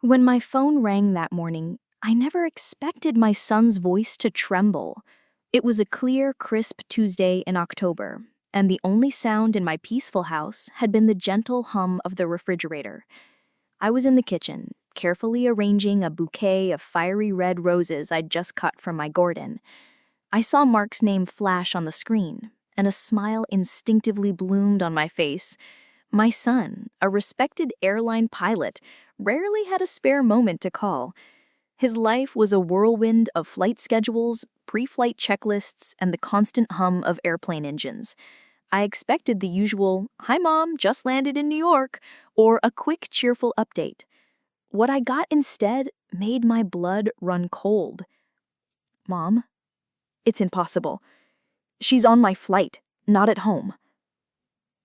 When my phone rang that morning, I never expected my son's voice to tremble. It was a clear, crisp Tuesday in October, and the only sound in my peaceful house had been the gentle hum of the refrigerator. I was in the kitchen, carefully arranging a bouquet of fiery red roses I'd just cut from my Gordon. I saw Mark's name flash on the screen, and a smile instinctively bloomed on my face. My son, a respected airline pilot, rarely had a spare moment to call. His life was a whirlwind of flight schedules, pre-flight checklists, and the constant hum of airplane engines. I expected the usual, "Hi Mom, just landed in New York," or a quick, cheerful update. What I got instead made my blood run cold. "Mom, it's impossible. She's on my flight, not at home."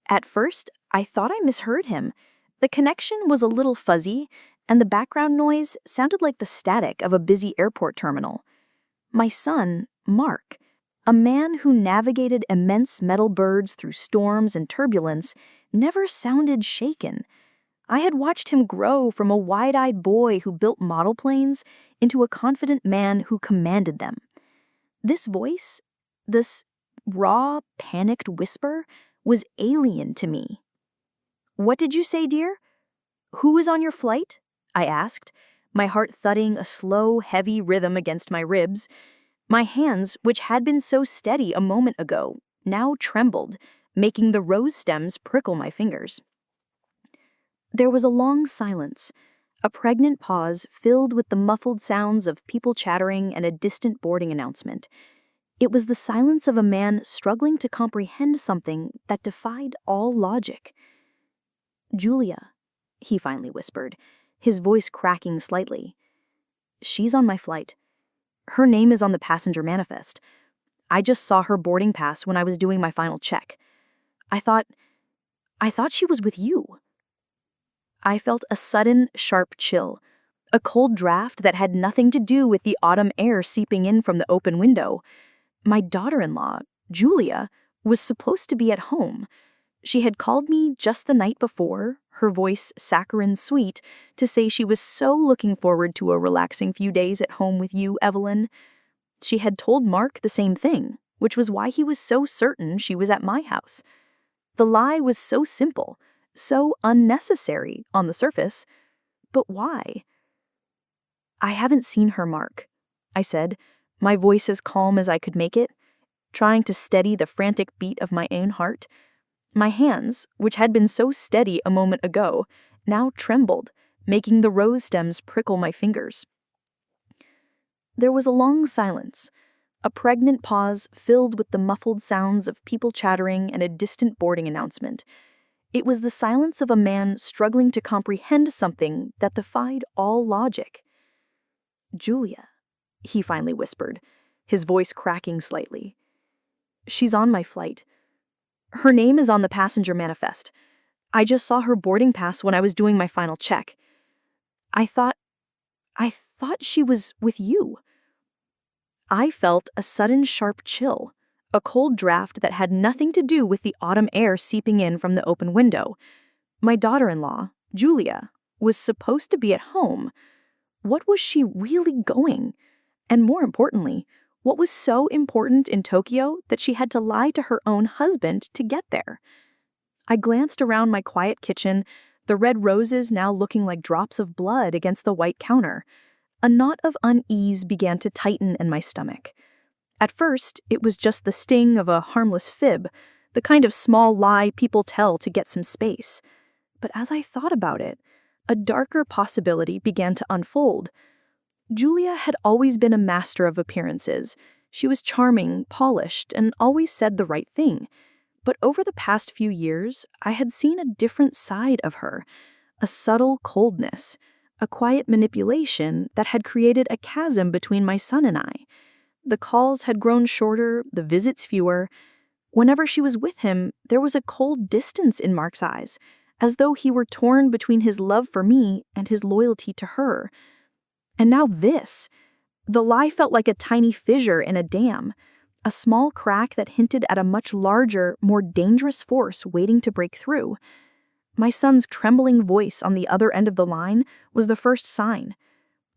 At first, I thought I misheard him. The connection was a little fuzzy, and the background noise sounded like the static of a busy airport terminal. My son, Mark, a man who navigated immense metal birds through storms and turbulence, never sounded shaken. I had watched him grow from a wide-eyed boy who built model planes into a confident man who commanded them. This voice, this raw, panicked whisper, was alien to me. "What did you say, dear? Who is on your flight?" I asked, my heart thudding a slow, heavy rhythm against my ribs. My hands, which had been so steady a moment ago, now trembled, making the rose stems prickle my fingers. There was a long silence, a pregnant pause filled with the muffled sounds of people chattering and a distant boarding announcement. It was the silence of a man struggling to comprehend something that defied all logic. "Julia," he finally whispered, his voice cracking slightly. "She's on my flight. Her name is on the passenger manifest. I just saw her boarding pass when I was doing my final check. I thought she was with you." I felt a sudden, sharp chill, a cold draft that had nothing to do with the autumn air seeping in from the open window. My daughter-in-law, Julia, was supposed to be at home. She had called me just the night before, her voice saccharine sweet, to say she was so looking forward to a relaxing few days at home with you, Evelyn. She had told Mark the same thing, which was why he was so certain she was at my house. The lie was so simple, so unnecessary on the surface. But why? "I haven't seen her, Mark," I said, my voice as calm as I could make it, trying to steady the frantic beat of my own heart. My hands, which had been so steady a moment ago, now trembled, making the rose stems prickle my fingers. There was a long silence, a pregnant pause filled with the muffled sounds of people chattering and a distant boarding announcement. It was the silence of a man struggling to comprehend something that defied all logic. "Julia," he finally whispered, his voice cracking slightly. "She's on my flight. Her name is on the passenger manifest. I just saw her boarding pass when I was doing my final check. I thought she was with you." I felt a sudden sharp chill, a cold draft that had nothing to do with the autumn air seeping in from the open window. My daughter-in-law, Julia, was supposed to be at home. What was she really going? And more importantly, what was so important in Tokyo that she had to lie to her own husband to get there? I glanced around my quiet kitchen, the red roses now looking like drops of blood against the white counter. A knot of unease began to tighten in my stomach. At first, it was just the sting of a harmless fib, the kind of small lie people tell to get some space. But as I thought about it, a darker possibility began to unfold. Julia had always been a master of appearances. She was charming, polished, and always said the right thing. But over the past few years, I had seen a different side of her, a subtle coldness, a quiet manipulation that had created a chasm between my son and I. The calls had grown shorter, the visits fewer. Whenever she was with him, there was a cold distance in Mark's eyes, as though he were torn between his love for me and his loyalty to her. And now this. The lie felt like a tiny fissure in a dam, a small crack that hinted at a much larger, more dangerous force waiting to break through. My son's trembling voice on the other end of the line was the first sign.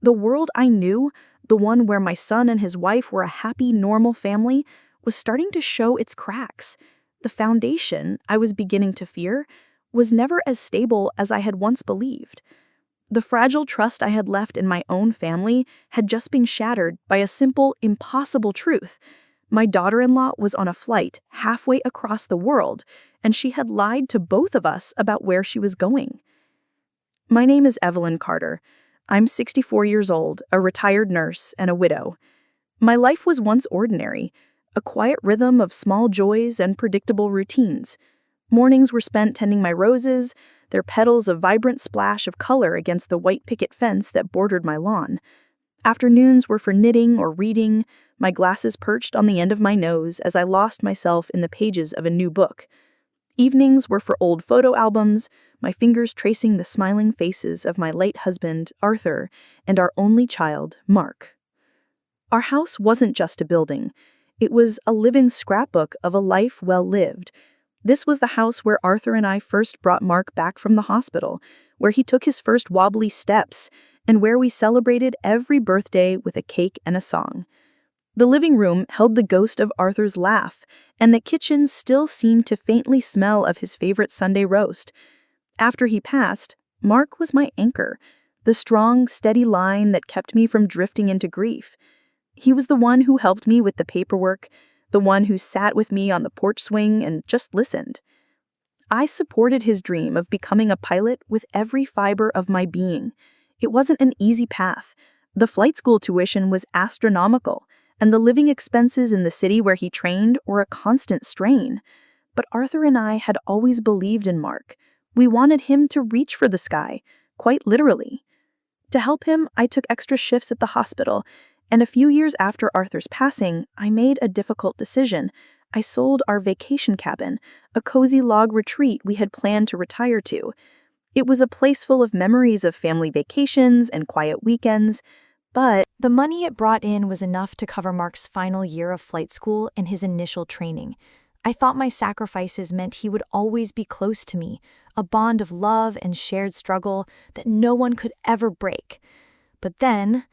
The world I knew, the one where my son and his wife were a happy, normal family, was starting to show its cracks. The foundation, I was beginning to fear, was never as stable as I had once believed. The fragile trust I had left in my own family had just been shattered by a simple, impossible truth. My daughter-in-law was on a flight halfway across the world, and she had lied to both of us about where she was going. My name is Evelyn Carter. I'm 64 years old, a retired nurse, and a widow. My life was once ordinary, a quiet rhythm of small joys and predictable routines. Mornings were spent tending my roses, their petals a vibrant splash of color against the white picket fence that bordered my lawn. Afternoons were for knitting or reading, my glasses perched on the end of my nose as I lost myself in the pages of a new book. Evenings were for old photo albums, my fingers tracing the smiling faces of my late husband, Arthur, and our only child, Mark. Our house wasn't just a building. It was a living scrapbook of a life well lived. This was the house where Arthur and I first brought Mark back from the hospital, where he took his first wobbly steps, and where we celebrated every birthday with a cake and a song. The living room held the ghost of Arthur's laugh, and the kitchen still seemed to faintly smell of his favorite Sunday roast. After he passed, Mark was my anchor, the strong, steady line that kept me from drifting into grief. He was the one who helped me with the paperwork, the one who sat with me on the porch swing and just listened. I supported his dream of becoming a pilot with every fiber of my being. It wasn't an easy path. The flight school tuition was astronomical, and the living expenses in the city where he trained were a constant strain. But Arthur and I had always believed in Mark. We wanted him to reach for the sky, quite literally. To help him, I took extra shifts at the hospital, and a few years after Arthur's passing, I made a difficult decision. I sold our vacation cabin, a cozy log retreat we had planned to retire to. It was a place full of memories of family vacations and quiet weekends, but the money it brought in was enough to cover Mark's final year of flight school and his initial training. I thought my sacrifices meant he would always be close to me, a bond of love and shared struggle that no one could ever break. But then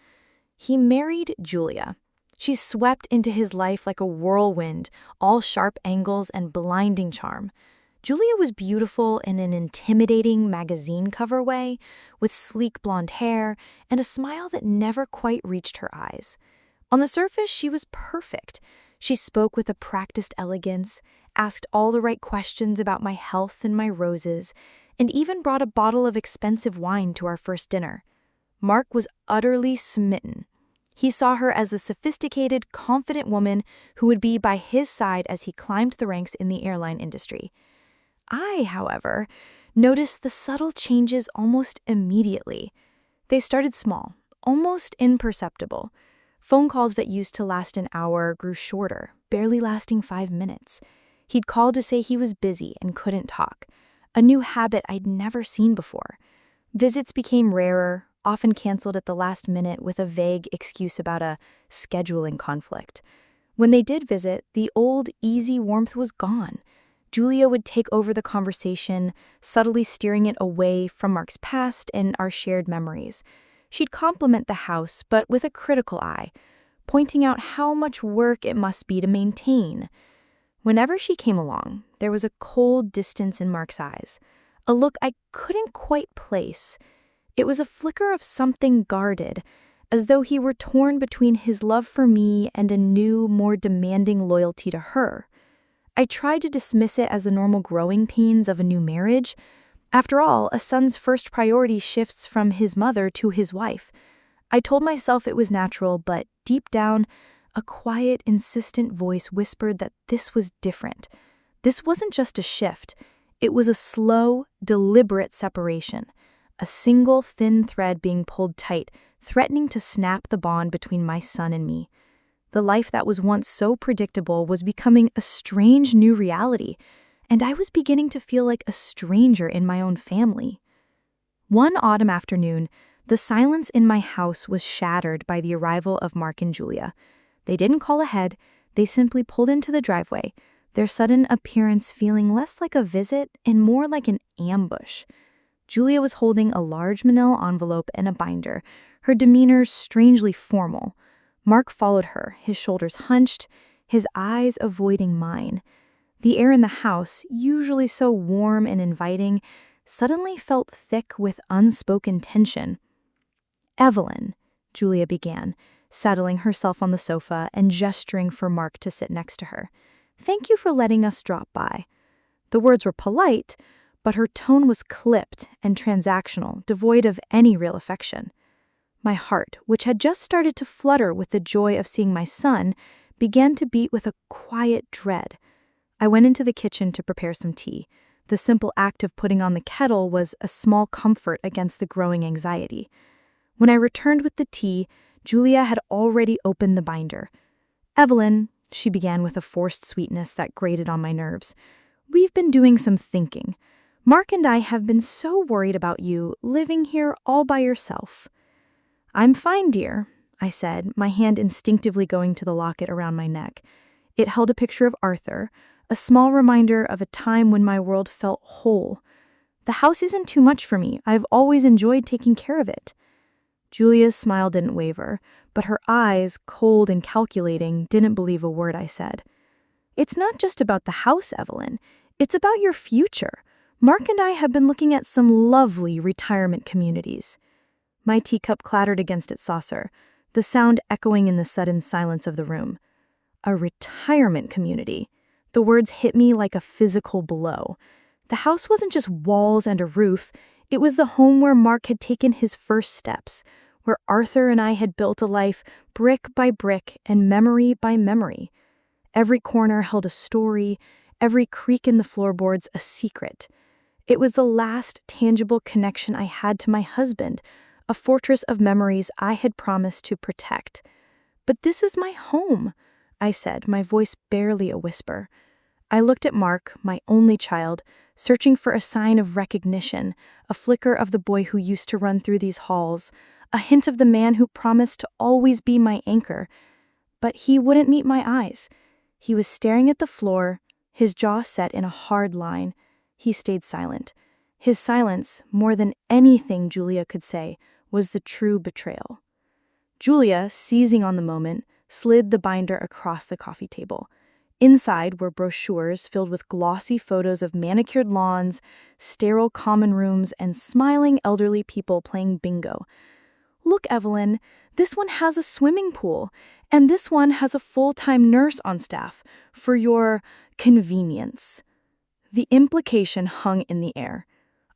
he married Julia. She swept into his life like a whirlwind, all sharp angles and blinding charm. Julia was beautiful in an intimidating magazine cover way, with sleek blonde hair and a smile that never quite reached her eyes. On the surface, she was perfect. She spoke with a practiced elegance, asked all the right questions about my health and my roses, and even brought a bottle of expensive wine to our first dinner. Mark was utterly smitten. He saw her as the sophisticated, confident woman who would be by his side as he climbed the ranks in the airline industry. I, however, noticed the subtle changes almost immediately. They started small, almost imperceptible. Phone calls that used to last an hour grew shorter, barely lasting 5 minutes. He'd call to say he was busy and couldn't talk, a new habit I'd never seen before. Visits became rarer, often canceled at the last minute with a vague excuse about a scheduling conflict. When they did visit, the old, easy warmth was gone. Julia would take over the conversation, subtly steering it away from Mark's past and our shared memories. She'd compliment the house, but with a critical eye, pointing out how much work it must be to maintain. Whenever she came along, there was a cold distance in Mark's eyes, a look I couldn't quite place. It was a flicker of something guarded, as though he were torn between his love for me and a new, more demanding loyalty to her. I tried to dismiss it as the normal growing pains of a new marriage. After all, a son's first priority shifts from his mother to his wife. I told myself it was natural, but deep down, a quiet, insistent voice whispered that this was different. This wasn't just a shift. It was a slow, deliberate separation. A single thin thread being pulled tight, threatening to snap the bond between my son and me. The life that was once so predictable was becoming a strange new reality, and I was beginning to feel like a stranger in my own family. One autumn afternoon, the silence in my house was shattered by the arrival of Mark and Julia. They didn't call ahead, they simply pulled into the driveway, their sudden appearance feeling less like a visit and more like an ambush. Julia was holding a large manila envelope and a binder, her demeanor strangely formal. Mark followed her, his shoulders hunched, his eyes avoiding mine. The air in the house, usually so warm and inviting, suddenly felt thick with unspoken tension. "Evelyn," Julia began, settling herself on the sofa and gesturing for Mark to sit next to her. "Thank you for letting us drop by." The words were polite, but her tone was clipped and transactional, devoid of any real affection. My heart, which had just started to flutter with the joy of seeing my son, began to beat with a quiet dread. I went into the kitchen to prepare some tea. The simple act of putting on the kettle was a small comfort against the growing anxiety. When I returned with the tea, Julia had already opened the binder. "Evelyn," she began with a forced sweetness that grated on my nerves, "we've been doing some thinking. Mark and I have been so worried about you living here all by yourself." "I'm fine, dear," I said, my hand instinctively going to the locket around my neck. It held a picture of Arthur, a small reminder of a time when my world felt whole. "The house isn't too much for me. I've always enjoyed taking care of it." Julia's smile didn't waver, but her eyes, cold and calculating, didn't believe a word I said. "It's not just about the house, Evelyn. It's about your future. Mark and I have been looking at some lovely retirement communities." My teacup clattered against its saucer, the sound echoing in the sudden silence of the room. A retirement community. The words hit me like a physical blow. The house wasn't just walls and a roof. It was the home where Mark had taken his first steps, where Arthur and I had built a life brick by brick and memory by memory. Every corner held a story, every creak in the floorboards a secret. It was the last tangible connection I had to my husband, a fortress of memories I had promised to protect. "But this is my home," I said, my voice barely a whisper. I looked at Mark, my only child, searching for a sign of recognition, a flicker of the boy who used to run through these halls, a hint of the man who promised to always be my anchor. But he wouldn't meet my eyes. He was staring at the floor, his jaw set in a hard line. He stayed silent. His silence, more than anything Julia could say, was the true betrayal. Julia, seizing on the moment, slid the binder across the coffee table. Inside were brochures filled with glossy photos of manicured lawns, sterile common rooms, and smiling elderly people playing bingo. "Look, Evelyn, this one has a swimming pool, and this one has a full-time nurse on staff, for your convenience." The implication hung in the air.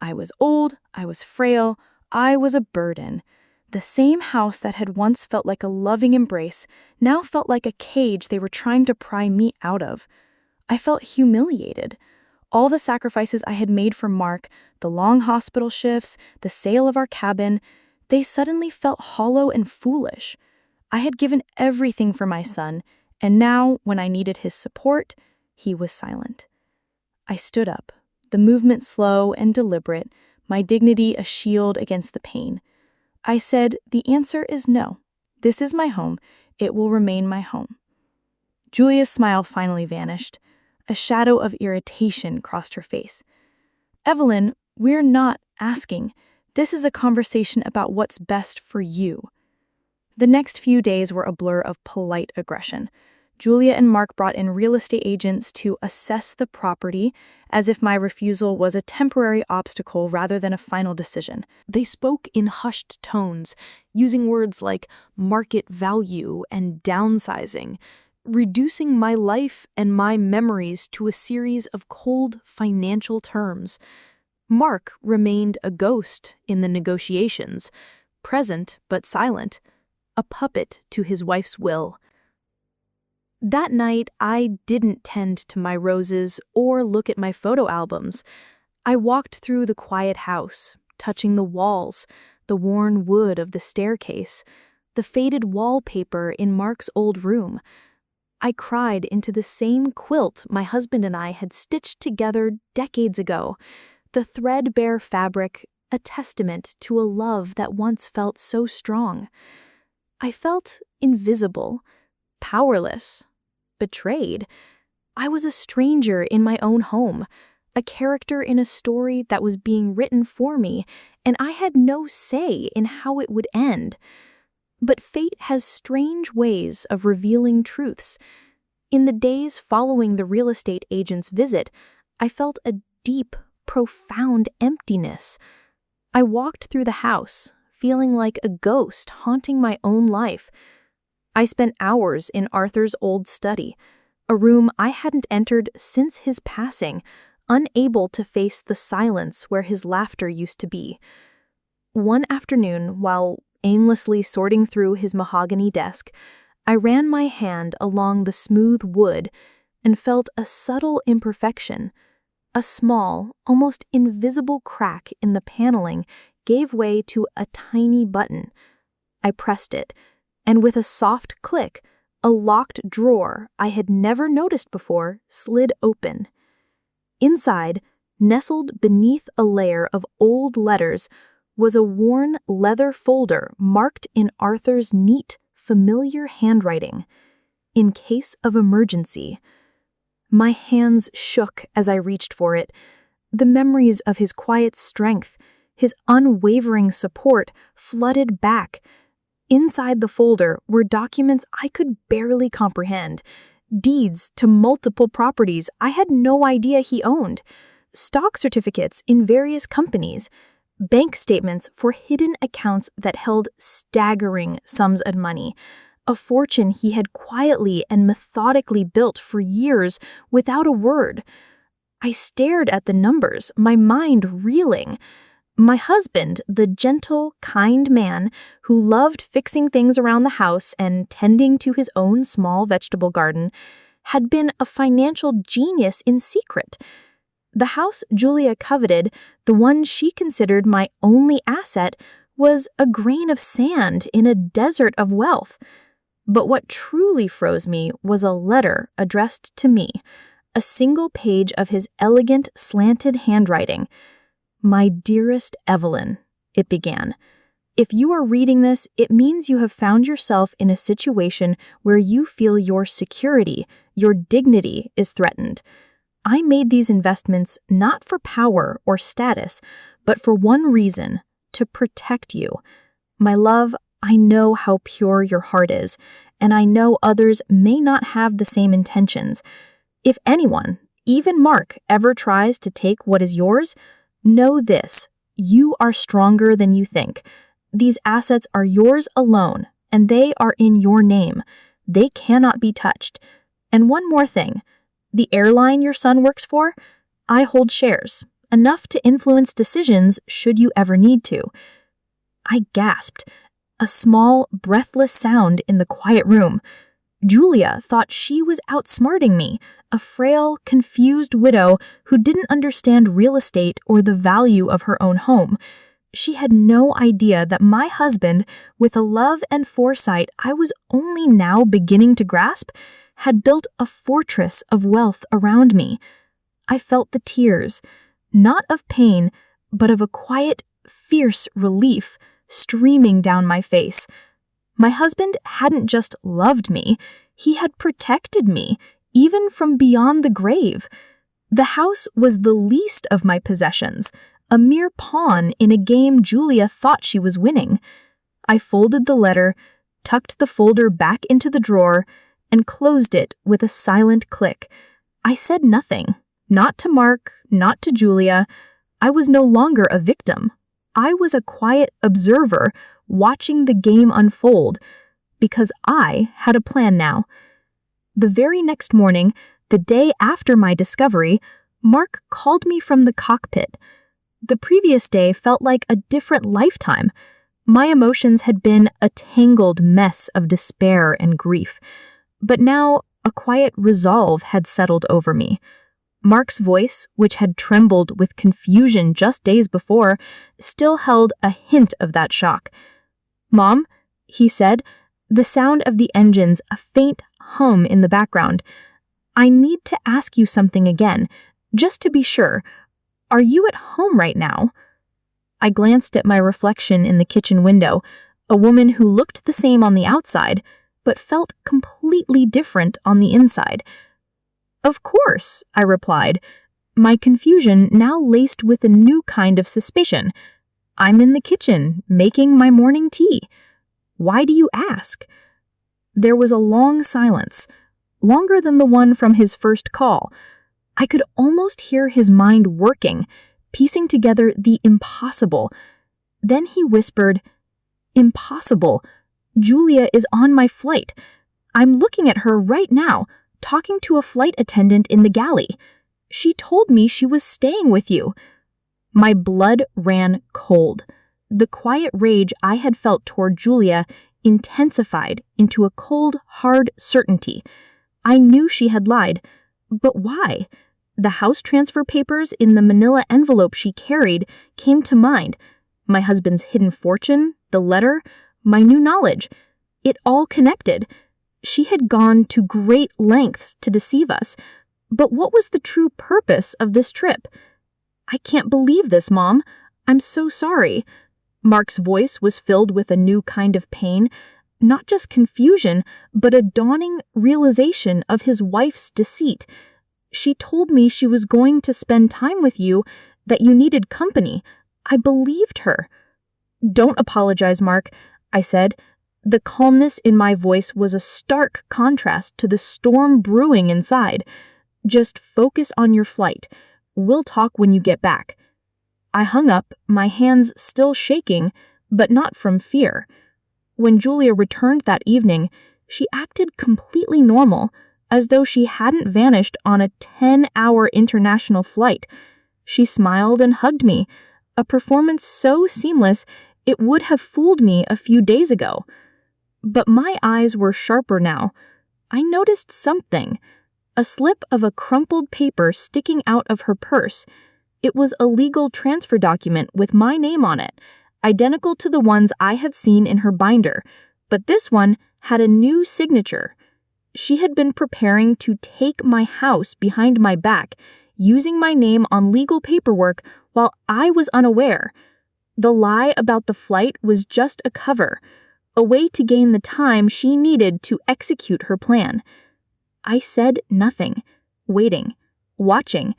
I was old, I was frail, I was a burden. The same house that had once felt like a loving embrace now felt like a cage they were trying to pry me out of. I felt humiliated. All the sacrifices I had made for Mark, the long hospital shifts, the sale of our cabin, they suddenly felt hollow and foolish. I had given everything for my son, and now, when I needed his support, he was silent. I stood up, the movement slow and deliberate, my dignity a shield against the pain. I said, "The answer is no. This is my home. It will remain my home." Julia's smile finally vanished. A shadow of irritation crossed her face. "Evelyn, we're not asking. This is a conversation about what's best for you." The next few days were a blur of polite aggression. Julia and Mark brought in real estate agents to assess the property, as if my refusal was a temporary obstacle rather than a final decision. They spoke in hushed tones, using words like market value and downsizing, reducing my life and my memories to a series of cold financial terms. Mark remained a ghost in the negotiations, present but silent, a puppet to his wife's will. That night, I didn't tend to my roses or look at my photo albums. I walked through the quiet house, touching the walls, the worn wood of the staircase, the faded wallpaper in Mark's old room. I cried into the same quilt my husband and I had stitched together decades ago, the threadbare fabric, a testament to a love that once felt so strong. I felt invisible, powerless, betrayed. I was a stranger in my own home, a character in a story that was being written for me, and I had no say in how it would end. But fate has strange ways of revealing truths. In the days following the real estate agent's visit, I felt a deep, profound emptiness. I walked through the house, feeling like a ghost haunting my own life. I spent hours in Arthur's old study, a room I hadn't entered since his passing, unable to face the silence where his laughter used to be. One afternoon, while aimlessly sorting through his mahogany desk, I ran my hand along the smooth wood and felt a subtle imperfection. A small, almost invisible crack in the paneling gave way to a tiny button. I pressed it, and with a soft click, a locked drawer I had never noticed before slid open. Inside, nestled beneath a layer of old letters, was a worn leather folder marked in Arthur's neat, familiar handwriting. In case of emergency. My hands shook as I reached for it. The memories of his quiet strength, his unwavering support, flooded back. Inside the folder were documents I could barely comprehend, deeds to multiple properties I had no idea he owned, stock certificates in various companies, bank statements for hidden accounts that held staggering sums of money, a fortune he had quietly and methodically built for years without a word. I stared at the numbers, my mind reeling. My husband, the gentle, kind man who loved fixing things around the house and tending to his own small vegetable garden, had been a financial genius in secret. The house Julia coveted, the one she considered my only asset, was a grain of sand in a desert of wealth. But what truly froze me was a letter addressed to me, a single page of his elegant, slanted handwriting. "My dearest Evelyn," it began. "If you are reading this, it means you have found yourself in a situation where you feel your security, your dignity is threatened. I made these investments not for power or status, but for one reason, to protect you. My love, I know how pure your heart is, and I know others may not have the same intentions. If anyone, even Mark, ever tries to take what is yours, know this, you are stronger than you think. These assets are yours alone, and they are in your name. They cannot be touched. And one more thing, the airline your son works for, I hold shares, enough to influence decisions should you ever need to." I gasped, a small, breathless sound in the quiet room. Julia thought she was outsmarting me, a frail, confused widow who didn't understand real estate or the value of her own home. She had no idea that my husband, with a love and foresight I was only now beginning to grasp, had built a fortress of wealth around me. I felt the tears, not of pain, but of a quiet, fierce relief streaming down my face. My husband hadn't just loved me, he had protected me, even from beyond the grave. The house was the least of my possessions, a mere pawn in a game Julia thought she was winning. I folded the letter, tucked the folder back into the drawer, and closed it with a silent click. I said nothing, not to Mark, not to Julia. I was no longer a victim. I was a quiet observer watching the game unfold, because I had a plan now. The very next morning, the day after my discovery, Mark called me from the cockpit. The previous day felt like a different lifetime. My emotions had been a tangled mess of despair and grief, but now a quiet resolve had settled over me. Mark's voice, which had trembled with confusion just days before, still held a hint of that shock. "Mom," he said, the sound of the engines a faint hum in the background, "I need to ask you something again, just to be sure. Are you at home right now?" I glanced at my reflection in the kitchen window, a woman who looked the same on the outside, but felt completely different on the inside. Of course, I replied, my confusion now laced with a new kind of suspicion. I'm in the kitchen, making my morning tea. Why do you ask? There was a long silence, longer than the one from his first call. I could almost hear his mind working, piecing together the impossible. Then he whispered, "Impossible. Julia is on my flight. I'm looking at her right now, talking to a flight attendant in the galley. She told me she was staying with you." My blood ran cold. The quiet rage I had felt toward Julia intensified into a cold, hard certainty. I knew she had lied, but why? The house transfer papers in the manila envelope she carried came to mind. My husband's hidden fortune, the letter, my new knowledge. It all connected. She had gone to great lengths to deceive us. But what was the true purpose of this trip? "I can't believe this, Mom. I'm so sorry." Mark's voice was filled with a new kind of pain, not just confusion, but a dawning realization of his wife's deceit. "She told me she was going to spend time with you, that you needed company. I believed her." "Don't apologize, Mark," I said. The calmness in my voice was a stark contrast to the storm brewing inside. "Just focus on your flight. We'll talk when you get back." I hung up, my hands still shaking, but not from fear. When Julia returned that evening, she acted completely normal, as though she hadn't vanished on a 10-hour international flight. She smiled and hugged me, a performance so seamless it would have fooled me a few days ago. But my eyes were sharper now. I noticed something. A slip of a crumpled paper sticking out of her purse. It was a legal transfer document with my name on it, identical to the ones I had seen in her binder, but this one had a new signature. She had been preparing to take my house behind my back, using my name on legal paperwork while I was unaware. The lie about the flight was just a cover, a way to gain the time she needed to execute her plan. I said nothing, waiting, watching,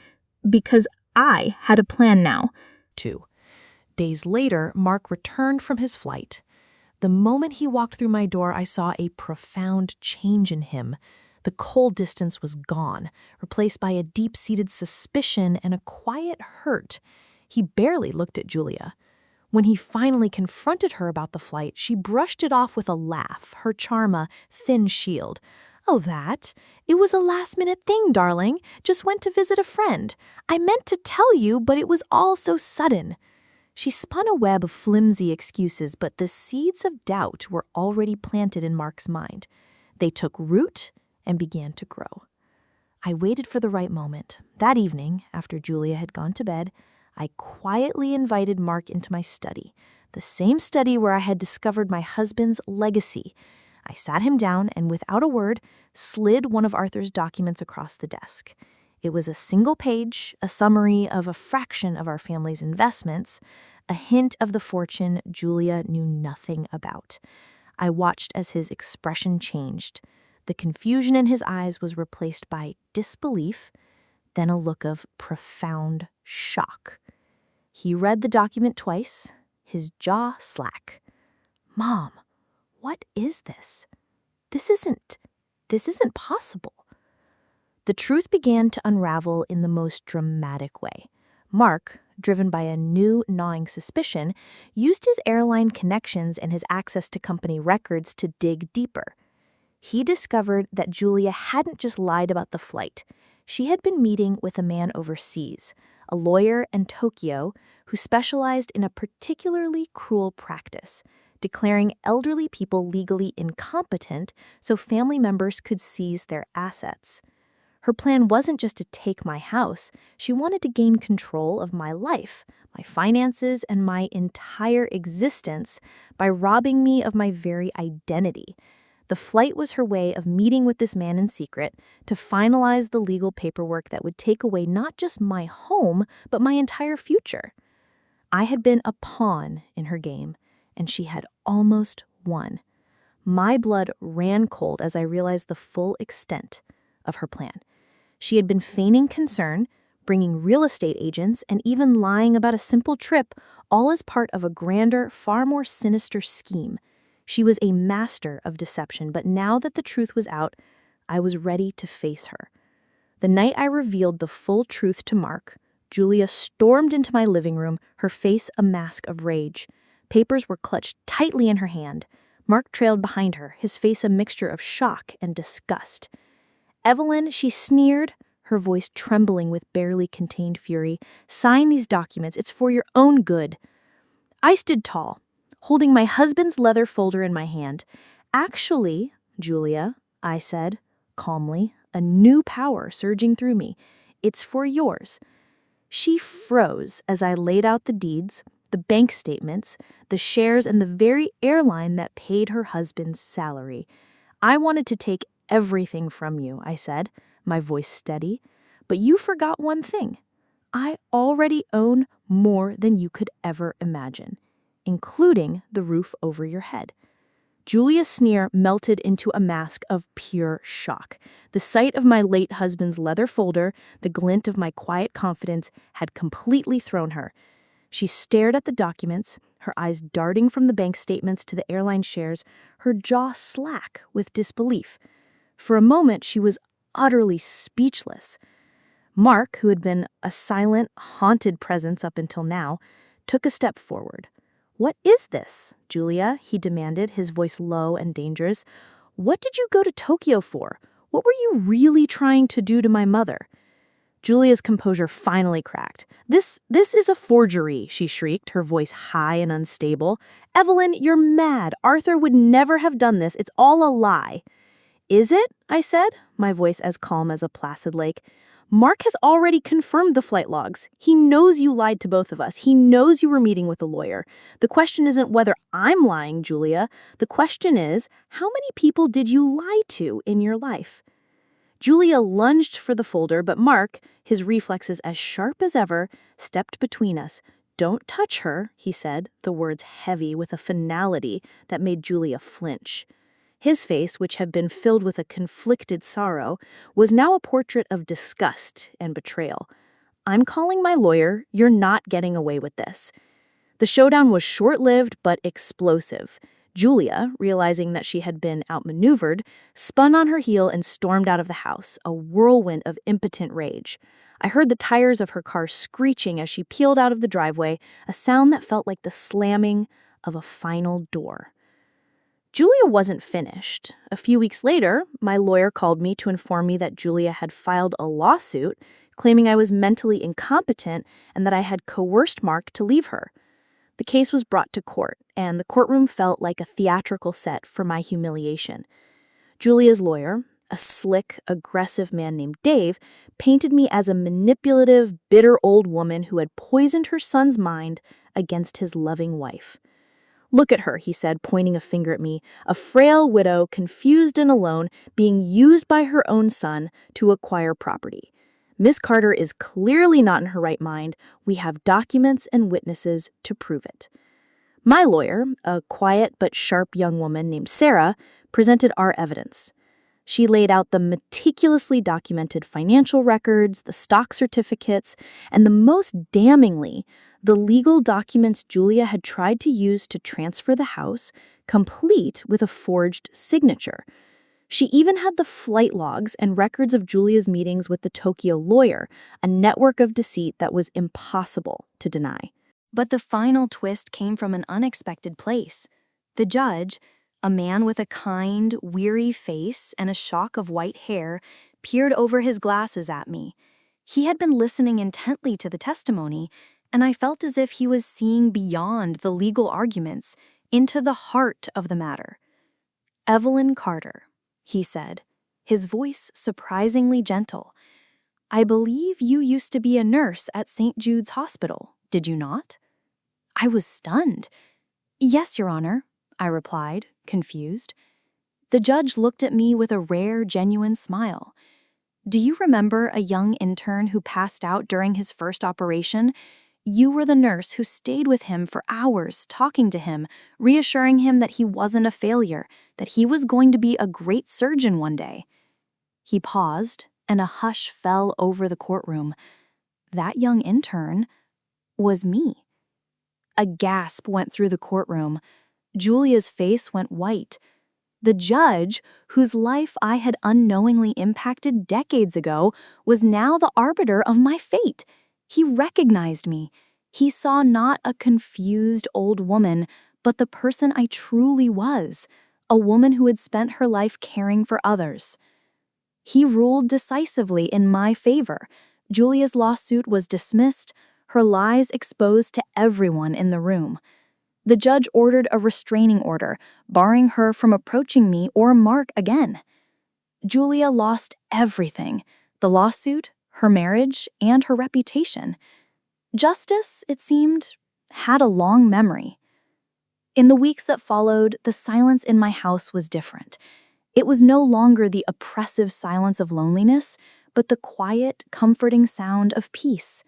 because I had a plan now. 2 days later, Mark returned from his flight. The moment he walked through my door, I saw a profound change in him. The cold distance was gone, replaced by a deep-seated suspicion and a quiet hurt. He barely looked at Julia. When he finally confronted her about the flight, she brushed it off with a laugh, her charm a thin shield. "Oh, that? It was a last-minute thing, darling. Just went to visit a friend. I meant to tell you, but it was all so sudden." She spun a web of flimsy excuses, but the seeds of doubt were already planted in Mark's mind. They took root and began to grow. I waited for the right moment. That evening, after Julia had gone to bed, I quietly invited Mark into my study, the same study where I had discovered my husband's legacy. I sat him down and, without a word, slid one of Arthur's documents across the desk. It was a single page, a summary of a fraction of our family's investments, a hint of the fortune Julia knew nothing about. I watched as his expression changed. The confusion in his eyes was replaced by disbelief, then a look of profound shock. He read the document twice, his jaw slack. "Mom, what is this? This isn't possible." The truth began to unravel in the most dramatic way. Mark, driven by a new gnawing suspicion, used his airline connections and his access to company records to dig deeper. He discovered that Julia hadn't just lied about the flight. She had been meeting with a man overseas, a lawyer in Tokyo who specialized in a particularly cruel practice, declaring elderly people legally incompetent so family members could seize their assets. Her plan wasn't just to take my house. She wanted to gain control of my life, my finances, and my entire existence by robbing me of my very identity. The flight was her way of meeting with this man in secret to finalize the legal paperwork that would take away not just my home, but my entire future. I had been a pawn in her game, and she had almost won. My blood ran cold as I realized the full extent of her plan. She had been feigning concern, bringing real estate agents, and even lying about a simple trip, all as part of a grander, far more sinister scheme. She was a master of deception, but now that the truth was out, I was ready to face her. The night I revealed the full truth to Mark, Julia stormed into my living room, her face a mask of rage. Papers were clutched tightly in her hand. Mark trailed behind her, his face a mixture of shock and disgust. "Evelyn," she sneered, her voice trembling with barely contained fury, "sign these documents. It's for your own good." I stood tall, holding my husband's leather folder in my hand. "Actually, Julia," I said, calmly, a new power surging through me, "it's for yours." She froze as I laid out the deeds, the bank statements, the shares, and the very airline that paid her husband's salary. "I wanted to take everything from you," I said, my voice steady, "but you forgot one thing. I already own more than you could ever imagine, including the roof over your head." Julia's sneer melted into a mask of pure shock. The sight of my late husband's leather folder, the glint of my quiet confidence, had completely thrown her. She stared at the documents, her eyes darting from the bank statements to the airline shares, her jaw slack with disbelief. For a moment, she was utterly speechless. Mark, who had been a silent, haunted presence up until now, took a step forward. "What is this, Julia?" he demanded, his voice low and dangerous. "What did you go to Tokyo for? What were you really trying to do to my mother?" Julia's composure finally cracked. This is a forgery," she shrieked, her voice high and unstable. "Evelyn, you're mad. Arthur would never have done this. It's all a lie." "Is it?" I said, my voice as calm as a placid lake. "Mark has already confirmed the flight logs. He knows you lied to both of us. He knows you were meeting with a lawyer. The question isn't whether I'm lying, Julia. The question is, how many people did you lie to in your life?" Julia lunged for the folder, but Mark, his reflexes as sharp as ever, stepped between us. "Don't touch her," he said, the words heavy with a finality that made Julia flinch. His face, which had been filled with a conflicted sorrow, was now a portrait of disgust and betrayal. "I'm calling my lawyer. You're not getting away with this." The showdown was short-lived but explosive. Julia, realizing that she had been outmaneuvered, spun on her heel and stormed out of the house, a whirlwind of impotent rage. I heard the tires of her car screeching as she peeled out of the driveway, a sound that felt like the slamming of a final door. Julia wasn't finished. A few weeks later, my lawyer called me to inform me that Julia had filed a lawsuit claiming I was mentally incompetent and that I had coerced Mark to leave her. The case was brought to court, and the courtroom felt like a theatrical set for my humiliation. Julia's lawyer, a slick, aggressive man named Dave, painted me as a manipulative, bitter old woman who had poisoned her son's mind against his loving wife. "Look at her," he said, pointing a finger at me, "a frail widow, confused and alone, being used by her own son to acquire property. Miss Carter is clearly not in her right mind. We have documents and witnesses to prove it." My lawyer, a quiet but sharp young woman named Sarah, presented our evidence. She laid out the meticulously documented financial records, the stock certificates, and the most damningly, the legal documents Julia had tried to use to transfer the house, complete with a forged signature. She even had the flight logs and records of Julia's meetings with the Tokyo lawyer, a network of deceit that was impossible to deny. But the final twist came from an unexpected place. The judge, a man with a kind, weary face and a shock of white hair, peered over his glasses at me. He had been listening intently to the testimony, and I felt as if he was seeing beyond the legal arguments, into the heart of the matter. "Evelyn Carter," he said, his voice surprisingly gentle. "I believe you used to be a nurse at St. Jude's Hospital, did you not?" I was stunned. "Yes, Your Honor," I replied, confused. The judge looked at me with a rare, genuine smile. "Do you remember a young intern who passed out during his first operation? You were the nurse who stayed with him for hours, talking to him, reassuring him that he wasn't a failure, that he was going to be a great surgeon one day." He paused, and a hush fell over the courtroom. That young intern was me. A gasp went through the courtroom. Julia's face went white. The judge, whose life I had unknowingly impacted decades ago, was now the arbiter of my fate. He recognized me. He saw not a confused old woman, but the person I truly was, a woman who had spent her life caring for others. He ruled decisively in my favor. Julia's lawsuit was dismissed, her lies exposed to everyone in the room. The judge ordered a restraining order, barring her from approaching me or Mark again. Julia lost everything: the lawsuit, her marriage, and her reputation. Justice, it seemed, had a long memory. In the weeks that followed, the silence in my house was different. It was no longer the oppressive silence of loneliness, but the quiet, comforting sound of peace.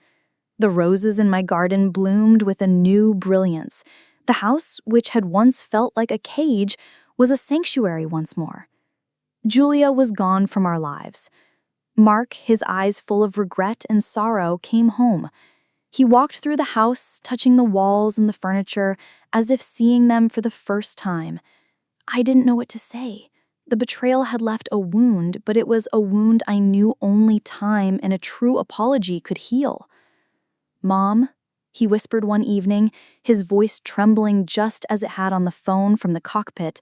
The roses in my garden bloomed with a new brilliance. The house, which had once felt like a cage, was a sanctuary once more. Julia was gone from our lives. Mark, his eyes full of regret and sorrow, came home. He walked through the house, touching the walls and the furniture, as if seeing them for the first time. I didn't know what to say. The betrayal had left a wound, but it was a wound I knew only time and a true apology could heal. "Mom," he whispered one evening, his voice trembling just as it had on the phone from the cockpit,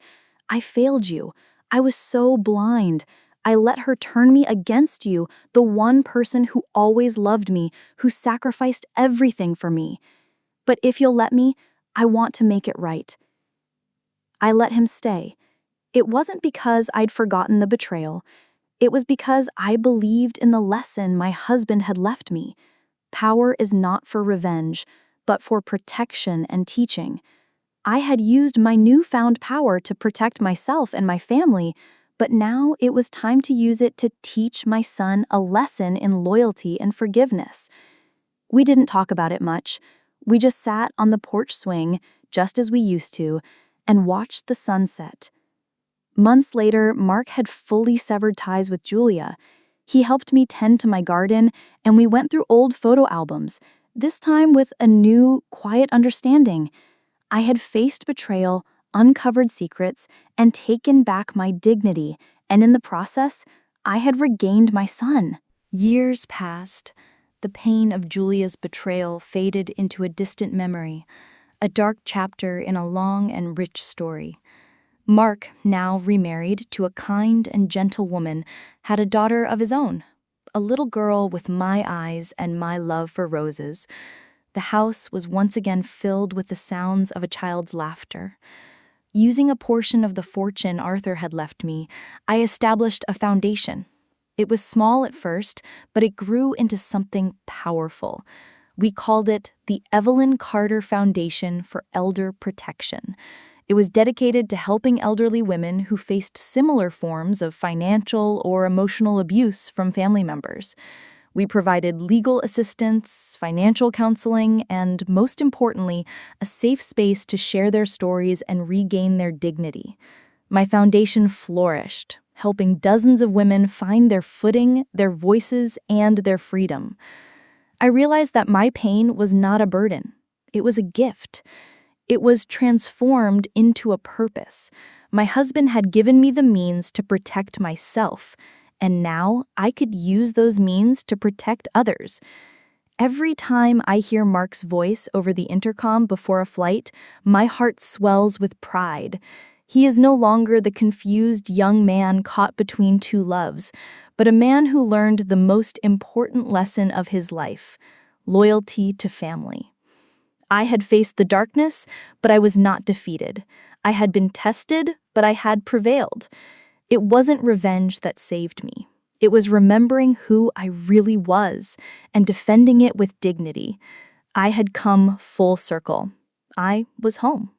"I failed you. I was so blind. I let her turn me against you, the one person who always loved me, who sacrificed everything for me. But if you'll let me, I want to make it right." I let him stay. It wasn't because I'd forgotten the betrayal. It was because I believed in the lesson my husband had left me. Power is not for revenge, but for protection and teaching. I had used my newfound power to protect myself and my family, but now it was time to use it to teach my son a lesson in loyalty and forgiveness. We didn't talk about it much. We just sat on the porch swing, just as we used to, and watched the sunset. Months later, Mark had fully severed ties with Julia. He helped me tend to my garden, and we went through old photo albums, this time with a new, quiet understanding. I had faced betrayal, uncovered secrets, and taken back my dignity, and in the process, I had regained my son. Years passed. The pain of Julia's betrayal faded into a distant memory, a dark chapter in a long and rich story. Mark, now remarried to a kind and gentle woman, had a daughter of his own, a little girl with my eyes and my love for roses. The house was once again filled with the sounds of a child's laughter. Using a portion of the fortune Arthur had left me, I established a foundation. It was small at first, but it grew into something powerful. We called it the Evelyn Carter Foundation for Elder Protection. It was dedicated to helping elderly women who faced similar forms of financial or emotional abuse from family members. We provided legal assistance, financial counseling, and, most importantly, a safe space to share their stories and regain their dignity. My foundation flourished, helping dozens of women find their footing, their voices, and their freedom. I realized that my pain was not a burden. It was a gift. It was transformed into a purpose. My husband had given me the means to protect myself, and now I could use those means to protect others. Every time I hear Mark's voice over the intercom before a flight, my heart swells with pride. He is no longer the confused young man caught between two loves, but a man who learned the most important lesson of his life: loyalty to family. I had faced the darkness, but I was not defeated. I had been tested, but I had prevailed. It wasn't revenge that saved me. It was remembering who I really was and defending it with dignity. I had come full circle. I was home.